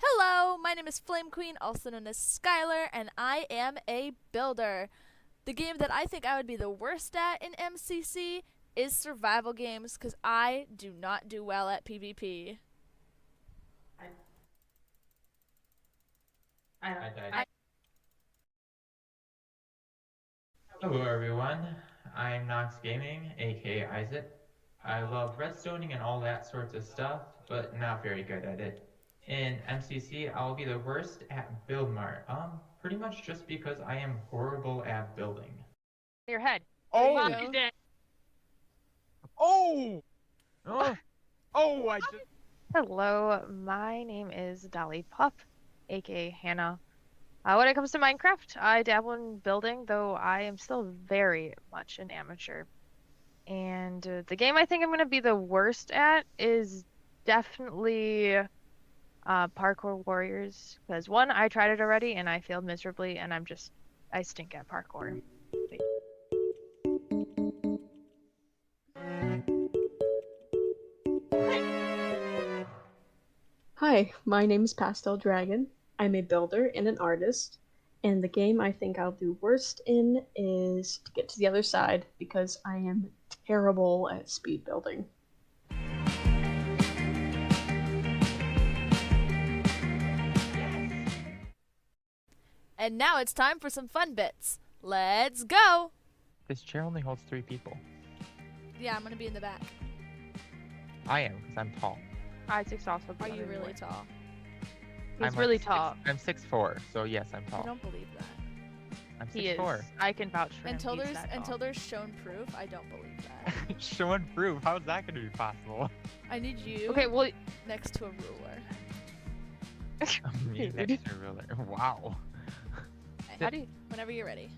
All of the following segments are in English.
Hello, my name is Flame Queen, also known as Skylar, and I am a builder. The game that I think I would be the worst at in MCC is survival games, because I do not do well at PvP. I died. Hello everyone, I'm Nox Gaming, aka Isaac. I love redstoning and all that sorts of stuff, but not very good at it. In MCC, I'll be the worst at build mart. Pretty much just because I am horrible at building. Your head. Oh! Oh! Oh! Oh! I just. Hello, my name is Dolly Puff, aka Hannah. When it comes to Minecraft, I dabble in building, though I am still very much an amateur. And the game I think I'm going to be the worst at is definitely Parkour Warriors. Because one, I tried it already and I failed miserably, and I stink at parkour. Hi, my name is Pastel Dragon. I'm a builder and an artist, and the game I think I'll do worst in is to get to the other side because I am terrible at speed building. And now it's time for some fun bits. Let's go! This chair only holds 3 people. Yeah, I'm gonna be in the back. I am, because I'm tall. Isaac's also Are you really tall? He's I'm really like tall. I'm 6'4", so yes, I'm I tall. don't believe that. I'm He is. 6'4". I can vouch for Until him. He's there's that tall. until there's shown proof, I don't believe that. Show and prove. How is that going to be possible? I need you Okay, well, next to a ruler. Me next to a ruler. Wow. how do you? Whenever you're ready.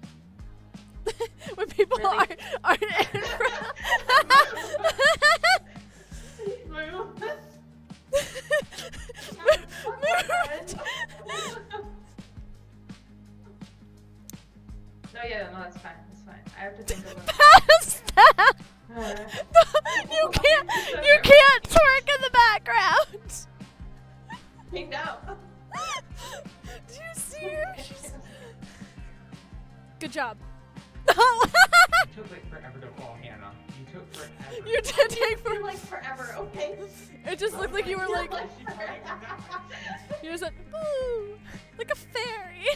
When people Really? aren't in front. No, that's fine. That's fine. I have to think of Pass that! it. You can't twerk in the background. I know. Do you see her? Good job. You took like forever to fall, Hannah. You took forever. You did take For like forever, okay? It just looked like you were like She's falling down. you just went boo like a fairy.